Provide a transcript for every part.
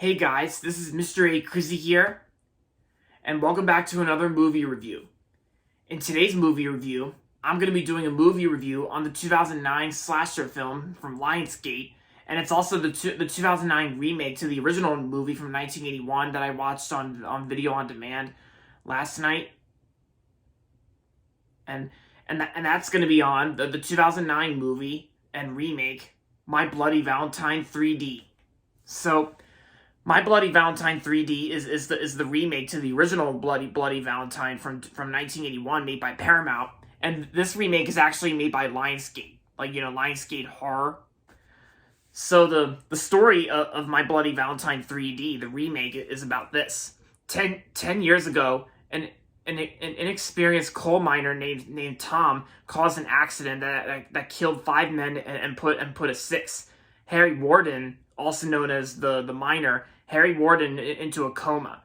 Hey guys, this is Mr. A. Crizzy here, and welcome back to another movie review. In today's movie review, I'm going to be doing a movie review on the 2009 slasher film from Lionsgate, and it's also the 2009 remake to the original movie from 1981 that I watched on video on demand last night. And that's going to be on the 2009 movie and remake, My Bloody Valentine 3D. So, My Bloody Valentine 3D is the remake to the original Bloody Valentine from 1981 made by Paramount, and this remake is actually made by Lionsgate, Lionsgate Horror. So the story of My Bloody Valentine 3D, the remake, is about this. 10 years ago, an inexperienced coal miner named Tom caused an accident that killed 5 men and put a 6th, Harry Warden, also known as the miner, Harry Warden, into a coma.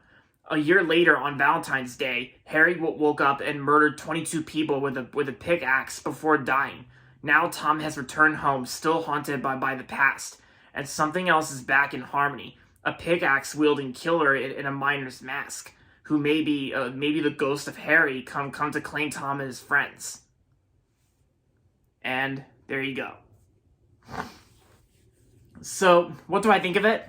A year later, on Valentine's Day, Harry woke up and murdered 22 people with a pickaxe before dying. Now Tom has returned home, still haunted by the past, and something else is back in harmony. A pickaxe-wielding killer in a miner's mask, who may be the ghost of Harry come to claim Tom and his friends. And there you go. So, what do I think of it?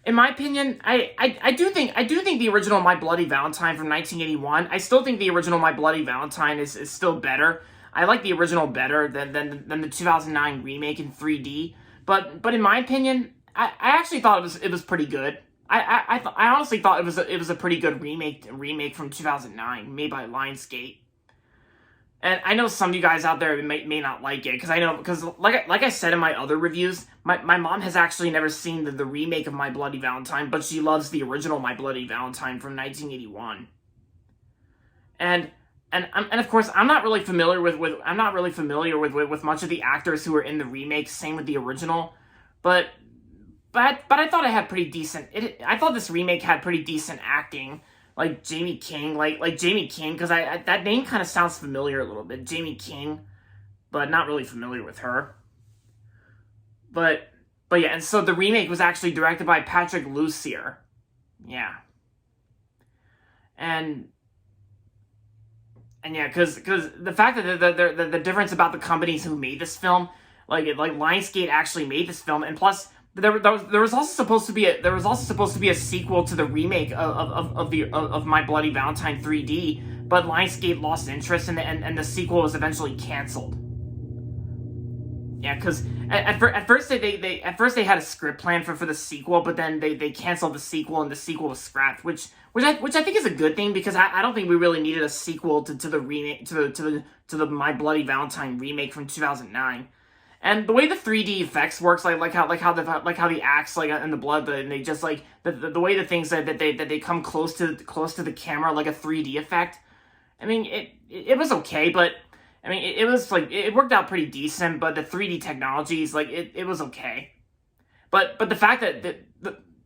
In my opinion, I do think the original My Bloody Valentine from 1981. I still think the original My Bloody Valentine is still better. I like the original better than the 2009 remake in 3D. But in my opinion, I actually thought it was pretty good. I honestly thought it was a pretty good remake from 2009 made by Lionsgate. And I know some of you guys out there may not like it, because like I said in my other reviews, my mom has actually never seen the remake of My Bloody Valentine, but she loves the original My Bloody Valentine from 1981. And of course, I'm not really familiar with much of the actors who were in the remake. Same with the original, but I thought it had pretty decent. I thought this remake had pretty decent acting. Like Jamie King, like Jamie King, because that name kind of sounds familiar a little bit. Jamie King, but not really familiar with her. But yeah, and so the remake was actually directed by Patrick Lussier. Yeah. And yeah, because the fact that the difference about the companies who made this film, like Lionsgate actually made this film, and plus there was also supposed to be a sequel to the remake of My Bloody Valentine 3D, but Lionsgate lost interest and the sequel was eventually canceled. Yeah, because at first they had a script plan for the sequel, but then they canceled the sequel and the sequel was scrapped, which I think is a good thing, because I don't think we really needed a sequel to the remake to the My Bloody Valentine remake from 2009. And the way the 3D effects works, like how the axe and the blood, and they just the way the things that they come close to the camera like a 3D effect. I mean, it was okay, but I mean it was it worked out pretty decent. But the 3D technologies, it was okay. But the fact that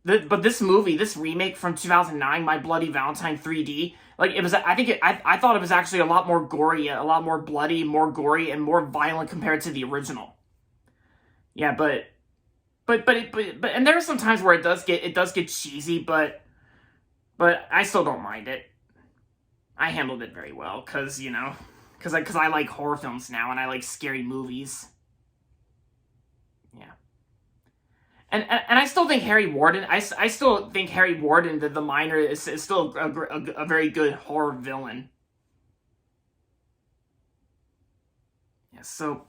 this movie, this remake from 2009, My Bloody Valentine 3D, I thought it was actually a lot more gory, a lot more bloody, more gory, and more violent compared to the original. Yeah, but and there are some times where it does get cheesy, but I still don't mind it. I handled it very well, because I like horror films now, and I like scary movies. Yeah. And I still think Harry Warden, the miner, is still a very good horror villain. Yeah, so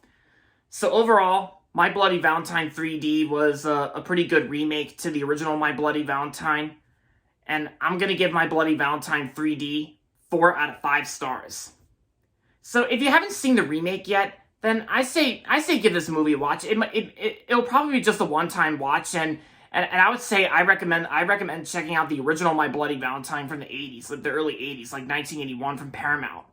overall, My Bloody Valentine 3D was a pretty good remake to the original My Bloody Valentine, and I'm gonna give My Bloody Valentine 3D 4 out of 5 stars. So if you haven't seen the remake yet, then I say give this movie a watch. It'll probably be just a one-time watch, and I would say I recommend checking out the original My Bloody Valentine from the 80s, like the early 80s, like 1981 from Paramount.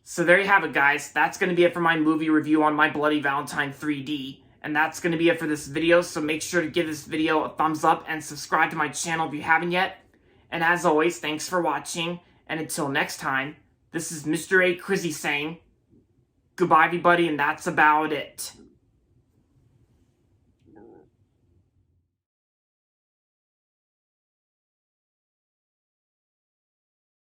So there you have it, guys. That's going to be it for my movie review on My Bloody Valentine 3D. And that's going to be it for this video, so make sure to give this video a thumbs up and subscribe to my channel if you haven't yet. And as always, thanks for watching, and until next time, this is Mr. A. Crizzy saying, goodbye everybody, and that's about it.